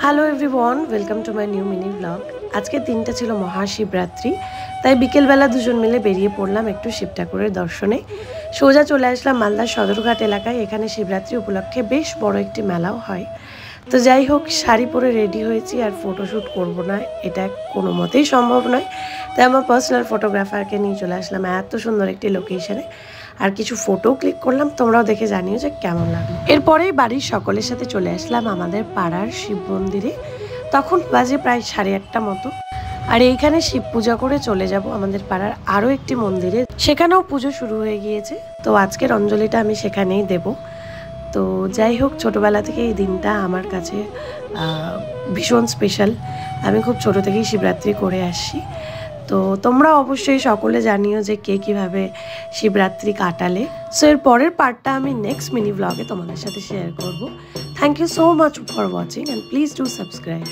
Hello everyone, welcome to my new mini blog. আজকের দিনটা ছিল মহাশিবরাত্রি, তাই বিকেলবেলা দুজন মিলে বেরিয়ে পড়লাম একটু শিব ঠাকুরের দর্শনে। সোজা চলে আসলাম মালদার সদরঘাট এলাকায়। এখানে শিবরাত্রি উপলক্ষে বেশ বড় একটি মেলাও হয়। তো যাই হোক, শাড়ি পরে রেডি হয়েছি, আর ফটোশ্যুট করব না এটা কোনো মতেই সম্ভব নয়। তাই আমার পার্সোনাল ফটোগ্রাফারকে নিয়ে চলে আসলাম এত সুন্দর একটি লোকেশনে, আর কিছু ফটো ক্লিক করলাম। তোমরাও দেখে জানিও যে কেমন লাগলো। এরপরেই বাড়ির সকলের সাথে চলে আসলাম আমাদের পাড়ার শিব মন্দিরে। তখন বাজে প্রায় 1:30 মতো, আর এইখানে শিব পূজা করে চলে যাব আমাদের পাড়ার আরও একটি মন্দিরে। সেখানেও পুজো শুরু হয়ে গিয়েছে, তো আজকের অঞ্জলিটা আমি সেখানেই দেব। তো যাই হোক, ছোটোবেলা থেকে এই দিনটা আমার কাছে ভীষণ স্পেশাল। আমি খুব ছোটো থেকেই শিবরাত্রি করে আসছি। তো তোমরা অবশ্যই সকলে জানিও যে কে কীভাবে শিবরাত্রি কাটালে। সো এর পরের পার্টটা আমি নেক্সট মিনি ব্লগে তোমাদের সাথে শেয়ার করব। Thank you so much for watching, and please do subscribe.